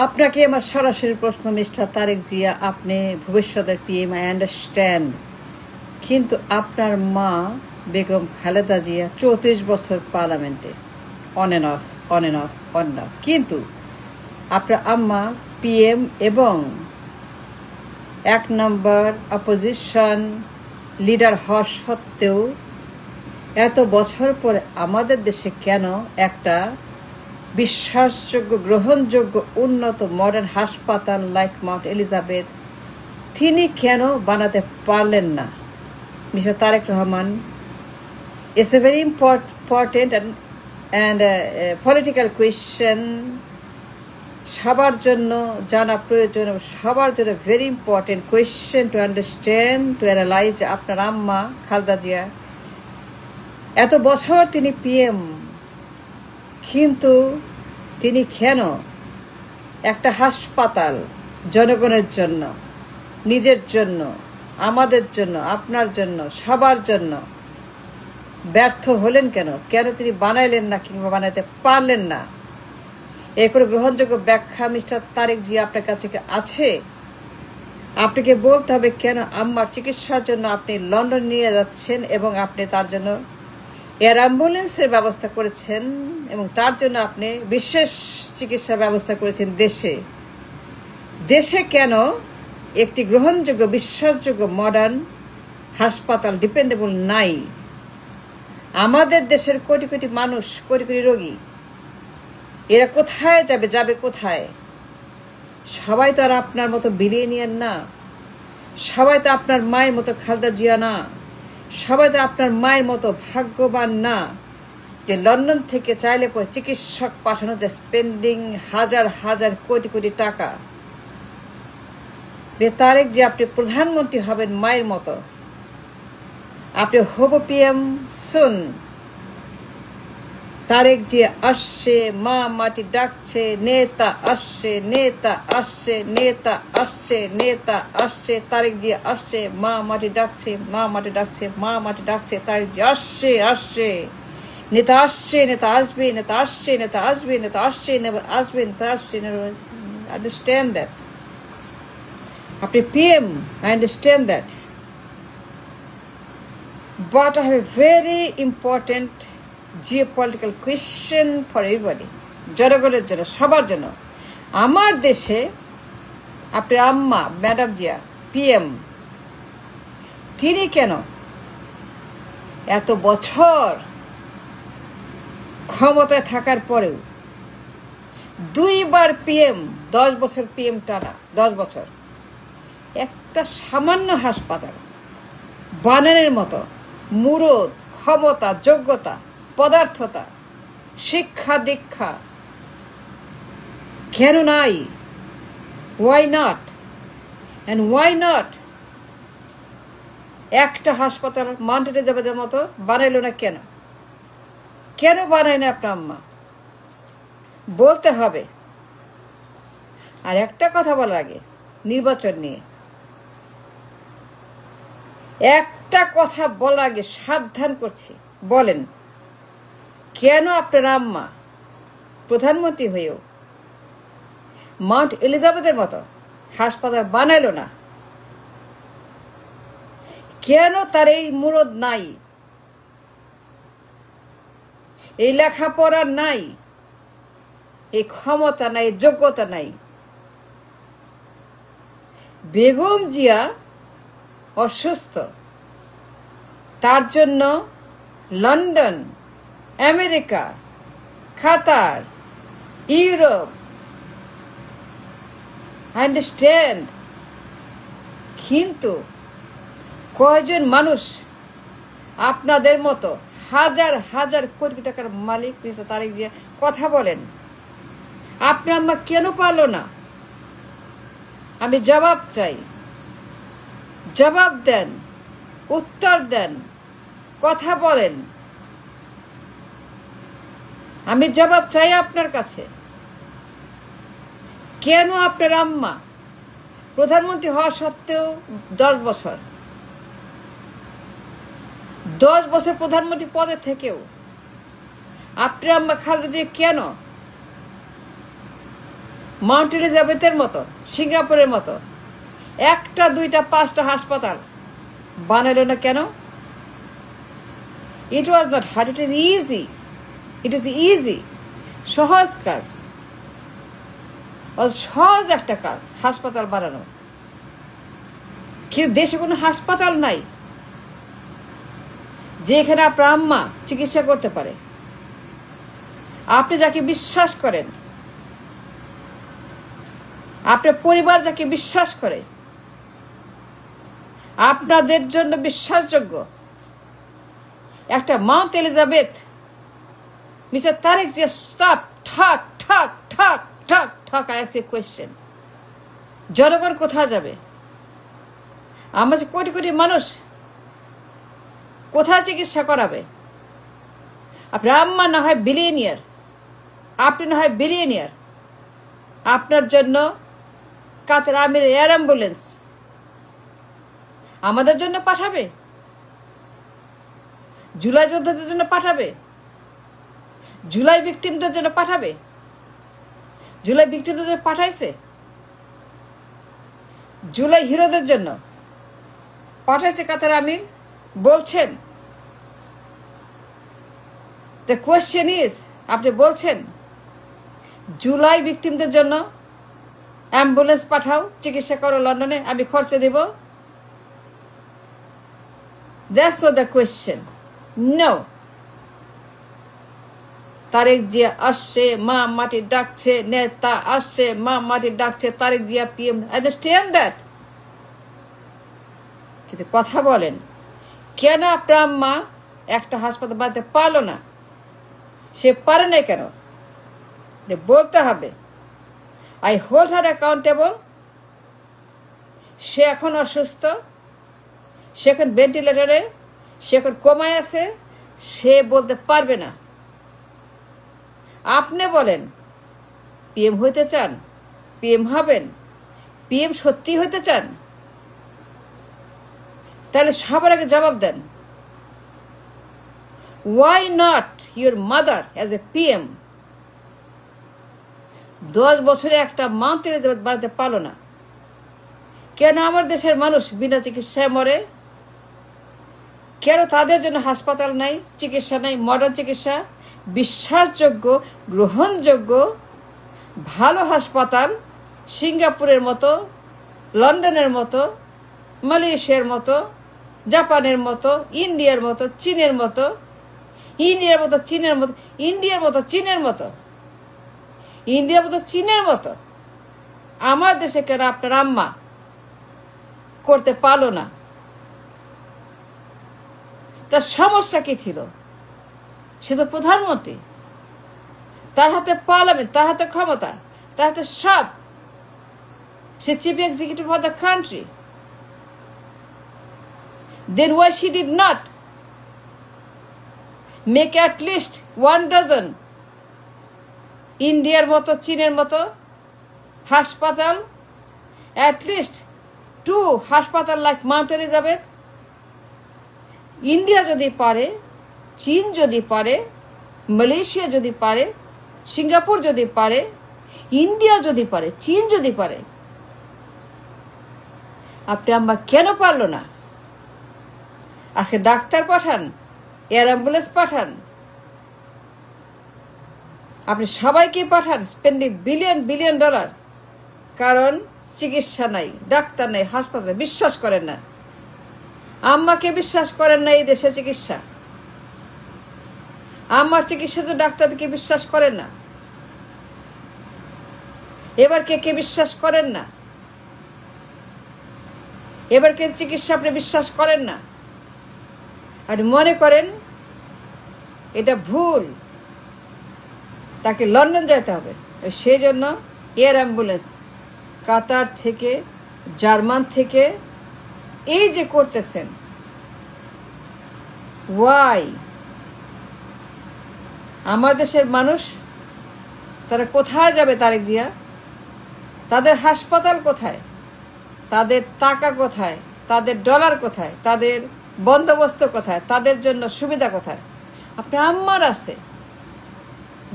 আপনাকে আমার সরাসরি প্রশ্ন, মিস্টার তারেক জিয়া, আপনি ভবিষ্যতের পিএম, আই আন্ডারস্ট্যান্ড, কিন্তু আপনার মা বেগম খালেদা জিয়া 34 বছর পার্লামেন্টে, on and of, on and of, on and of, কিন্তু আপনার আম্মা পিএম এবং 1 নম্বর অপোজিশন লিডার হওয়া সত্ত্বেও এত বছর পরে আমাদের দেশে কেন একটা বিশ্বাসযোগ্য, গ্রহণযোগ্য, উন্নত মডার্ন হাসপাতাল লাইক মাউন্ট এলিজাবেথ তিনি কেন বানাতে পারলেন না? Mister Tarique Rahman, it's a very important and political question, সবার জন্য জানা প্রয়োজন, সবার জন্য very important question to understand, to analyse. আপনার আম্মা খালেদা জিয়া এত বছর তিনি পিএম, কিন্তু তিনি কেন একটা হাসপাতাল জনগণের জন্য, নিজের জন্য, আমাদের জন্য, আপনার জন্য, সবার জন্য ব্যর্থ হলেন কেন? কেন তিনি বানাইলেন না কিংবা বানাইতে পারলেন না? এর কোনো গ্রহণযোগ্য ব্যাখ্যা মিস্টার তারেক জি আপনার কাছে আছে? আপনাকে বলতে হবে কেন আম্মার চিকিৎসার জন্য আপনি লন্ডন নিয়ে যাচ্ছেন এবং আপনি তার জন্য এয়ার অ্যাম্বুলেন্সের ব্যবস্থা করেছেন এবং তার জন্য আপনি বিশেষ চিকিৎসার ব্যবস্থা করেছেন দেশে। দেশে কেন একটি গ্রহণযোগ্য, বিশ্বাসযোগ্য মডার্ন হাসপাতাল ডিপেন্ডেবল নাই? আমাদের দেশের কোটি কোটি মানুষ, কোটি কোটি রোগী, এরা কোথায় যাবে? যাবে কোথায়? সবাই তো আর আপনার মতো বিলিয়নিয়ার না, সবাই তো আপনার মায়ের মতো খালেদা জিয়া না, সবাই তো আপনার মায়ের মতো ভাগ্যবান না যে লন্ডন থেকে চাইলে পরে চিকিৎসক পাঠানো যায়, স্পেন্ডিং হাজার হাজার কোটি কোটি টাকা। তারেক যে আপনি প্রধানমন্ত্রী হবেন মায়ের মতো, আপনি হব পিএম সুন। তারেক যে আসছে, মা মাটি ডাকছে, নেতা আসছে, নেতা আসছে, নেতা আসছে, নেতা আসছে, তারেক যে আসছে, মা মাটি ডাকছে, মা মাটি ডাকছে, মা মাটি ডাকছে, তারেক যে আসছে, আসছে, নেতা আসছে, নেতা আসবে, নেতা আসছে, নেতা আসবে, নেতা আসছে, নেতা আসবে, নেতা আসছে। আন্ডারস্ট্যান্ড দ্যাট আপনি PM, I understand that, but I have a very important geopolitical question for everybody, জনগণের জন্য, সবার জন্য। আমার দেশে আপনার আম্মা ম্যাডাম জিয়া পিএম, তিনি কেন এত বছর ক্ষমতায় থাকার পরেও 2 বার পিএম, 10 বছর পিএম টানা, 10 বছর, একটা সামান্য হাসপাতাল বানানোর মতো মুরদ, ক্ষমতা, যোগ্যতা, পদার্থতা, শিক্ষা দীক্ষা কেন নাই? Why not? And why not একটা হাসপাতাল মাউন্ট এলিজাবেথের মতো বানাইল না কেন? কেন বানায় না আপনার আম্মা? বলতে হবে। আর একটা কথা বলার আগে, নির্বাচন নিয়ে একটা কথা বলার আগে সাবধান করছি, বলেন কেন আপনার আম্মা প্রধানমন্ত্রী হয়েও মাউন্ট এলিজাবেথের মতো হাসপাতাল বানাইল না? কেন তার এই মুরদ নাই, এই লেখাপড়া নাই, এই ক্ষমতা নাই, যোগ্যতা নাই? বেগম জিয়া অসুস্থ, তার জন্য লন্ডন, আমেরিকা, কাতার, ইউরোপ, আন্ডারস্ট্যান্ড, কিন্তু কয়জন মানুষ আপনাদের মতো হাজার হাজার কোটি টাকার মালিক মিস্টার তারেক জিয়া কথা বলেন? আপনার আম্মা কেন পারলো না? আমি জবাব চাই, জবাব দেন, উত্তর দেন, কথা বলেন। আমি জবাব চাই আপনার কাছে। কেন আপনার আম্মা প্রধানমন্ত্রী হওয়া সত্ত্বেও 10 বছর, 10 বছর প্রধানমন্ত্রী পদে থেকেও আপনার আম্মা খালেদা জিয়া কেন মাউন্ট এলিজাবেথের মতো, সিঙ্গাপুরের মতো 1টা 2টা 5টা হাসপাতাল বানালো না কেন? It was not hard, it is easy. It is easy, সহজ কাজ, সহজ একটা কাজ হাসপাতাল বানানো। কিন্তু দেশে কোনো হাসপাতাল নাই যেখানে আপনার আম্মা চিকিৎসা করতে পারে। আপনি যাকে বিশ্বাস করেন, আপনার পরিবার যাকে বিশ্বাস করে, আপনাদের জন্য বিশ্বাসযোগ্য একটা mount Elizabeth, mister Tarique Zia, stop, ঠাক ঠাক ঠাক ঠাক ঠাক। আই আস্ক এ কোয়েশ্চেন, জনগণ কোথায় যাবে? আমরা যে কোটি কোটি মানুষ কোথায় চিকিৎসা করাবে? আপনার আম্মা না হয় বিলিয়নিয়ার, আপনি না হয় বিলিয়নিয়ার, আপনার জন্য কাতার আমির এয়ার অ্যাম্বুলেন্স আমাদের জন্য পাঠাবে, জুলাই যোদ্ধাদের জন্য পাঠাবে, জুলাই ভিকটিমদের জন্য পাঠাবে। জুলাই ভিকটিমদের জন্য পাঠাইছে, জুলাই হিরোদের জন্য পাঠাইছে কাতার আমির বলছেন। দ্য কোয়েশ্চেন ইজ, আপনি বলছেন জুলাই ভিকটিমদের জন্য অ্যাম্বুলেন্স পাঠাও, চিকিৎসা করো লন্ডনে, আমি খরচ দেব? That's not the question. No, Tareq Zia আসছে, মা মাটি ডাকছে, নেতা আসছে, মা মাটি ডাকছে, Tareq Zia PM, understand that. কিন্তু কথা বলেন কেন আপনার আম্মা একটা হাসপাতাল বানাতে পারলো না? সে পারে নাই কেন? বলতে হবে। I hold her accountable. সে এখন অসুস্থ, সে এখন ভেন্টিলেটরে, সে এখন কোমায় আছে, সে বলতে পারবে না। আপনি বলেন পিএম হইতে চান, পিএম হবেন, পিএম সত্যি হইতে চান, তাহলে সবার আগে জবাব দেন, why not your mother as a PM? 10 বছরে একটা মাউন্ট এলিজাবেথ বানাতে পারলো না কেন? আমার দেশের মানুষ বিনা চিকিৎসায় মরে কেন? তাদের জন্য হাসপাতাল নাই, চিকিৎসা নাই, মডার্ন চিকিৎসা, বিশ্বাসযোগ্য, গ্রহণযোগ্য ভালো হাসপাতাল সিঙ্গাপুরের মতো, লন্ডনের মতো, মালয়েশিয়ার মতো, জাপানের মতো, ইন্ডিয়ার মতো, চীনের মতো, ইন্ডিয়ার মতো চীনের মতো, ইন্ডিয়ার মতো চীনের মতো, ইন্ডিয়ার মতো চীনের মতো আমার দেশে কেন আপনার আম্মা করতে পারলো না? তার সমস্যা কি ছিল? সে তো প্রধানমন্ত্রী, তার হাতে পার্লামেন্ট, তার হাতে ক্ষমতা, তার হাতে সব। সে chief executive of the country. Then why she did not make at least 1 dozen ইন্ডিয়ার মতো, চীনের মতো হাসপাতাল, at least 2 হাসপাতাল লাইক মাউন্ট এলিজাবেথ? ইন্ডিয়া যদি পারে, চীন যদি পারে, মালয়েশিয়া যদি পারে, সিঙ্গাপুর যদি পারে, ইন্ডিয়া যদি পারে, চীন যদি পারে, আপনি আম্মা কেন পারলো না? আজকে ডাক্তার পাঠান, এয়ার অ্যাম্বুলেন্স পাঠান, আপনি সবাইকে পাঠান, স্পেন্ডিং বিলিয়ন বিলিয়ন ডলার, কারণ চিকিৎসা নাই, ডাক্তার নাই, হাসপাতালে বিশ্বাস করেন না। আম্মাকে বিশ্বাস করেন না এই দেশে চিকিৎসা, আম্মার চিকিৎসা তো ডাক্তারকে বিশ্বাস করেন না। এবার কে বিশ্বাস করেন না? এবার কে চিকিৎসা আপনি বিশ্বাস করেন না? আপনি মনে করেন এটা ভুল, তাকে লন্ডন যেতে হবে। সেই জন্য এয়ার অ্যাম্বুলেন্স কাতার থেকে, জার্মান থেকে এই যে করতেছেন, ওয়াই? আমার দেশের মানুষ তারা কোথায় যাবে? তারেক জিয়া, তাদের হাসপাতাল কোথায়? তাদের টাকা কোথায়? তাদের ডলার কোথায়? তাদের বন্দোবস্ত কোথায়? তাদের জন্য সুবিধা কোথায়? আপনার আম্মার আছে,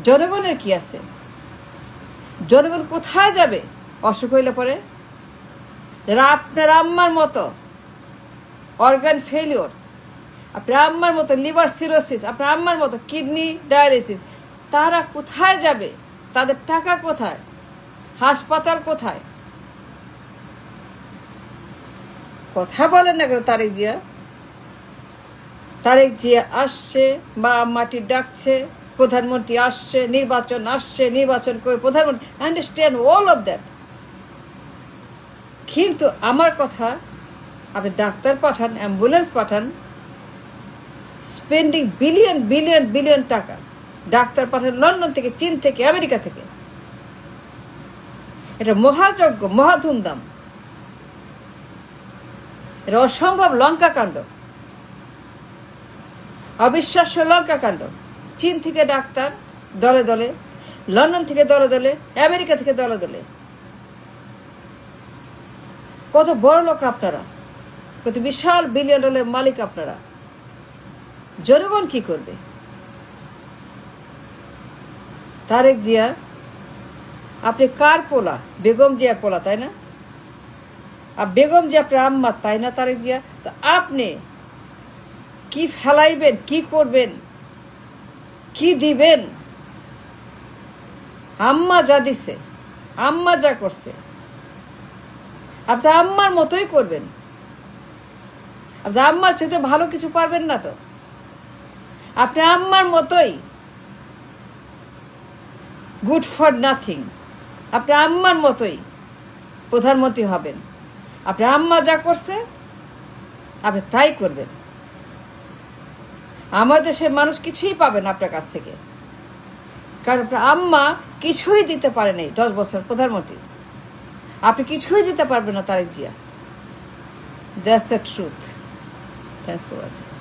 জনগণের কি আছে? জনগণ কোথায় যাবে অসুখ হইলে পরে? যারা আপনার আম্মার মতো অর্গান ফেলিওর, আপনার আম্মার মতো লিভার সিরোসিস, আপনার আম্মার মতো কিডনি ডায়ালিসিস, তারা কোথায় যাবে? তাদের টাকা কোথায়? হাসপাতাল কোথায়? কথা বলেন না কেন তারেক জিয়া? তারেক জিয়া আসছে, মা মাটি ডাকছে, প্রধানমন্ত্রী আসছে, নির্বাচন আসছে, নির্বাচন করে প্রধানমন্ত্রী, আন্ডারস্ট্যান্ড অল অফ দ্যাট। কিন্তু আমার কথা, আপনি ডাক্তার পাঠান, অ্যাম্বুলেন্স পাঠান, স্পেন্ডিং বিলিয়ন বিলিয়ন বিলিয়ন টাকা, ডাক্তার পাঠান লন্ডন থেকে, চীন থেকে, আমেরিকা থেকে। এটা মহাযজ্ঞ, মহা ধুমধাম। এটা অসম্ভব লঙ্কা কাণ্ড, অবিশ্বাস্য লঙ্কা কাণ্ড। চীন থেকে ডাক্তার দলে দলে, লন্ডন থেকে দলে দলে, আমেরিকা থেকে দলে দলে। কত বড় লোক আপনারা, কত বিশাল বিলিয়ন ডলারের মালিক আপনারা। জনগণ কি করবে? তারেক জিয়া, আপনি কার পোলা? বেগম জিয়ার পোলা, তাই না? আর বেগম জিয়া আপনার আম্মা, তাই না তারেক জিয়া? তো আপনি কি ফেলাইবেন, কি করবেন, কি দিবেন? আম্মা যা দিছে, আম্মা যা করছে, আপনি আম্মার মতোই করবেন। আপনি আম্মার চেয়ে ভালো কিছু পারবেন না তো। আপনি আম্মার মতোই গুড ফর নাথিং, আপনি আম্মার মতোই প্রধানমন্ত্রী হবেন। আপনি আম্মা যা করছে আপনি তাই করবেন। আমার দেশের মানুষ কিছুই পাবে না আপনার কাছ থেকে, কারণ আপনার আম্মা কিছুই দিতে পারে নাই 10 বছর প্রধানমন্ত্রী। আপনি কিছুই দিতে পারবেন না Tarique Zia. That's the truth. Thanks for watching.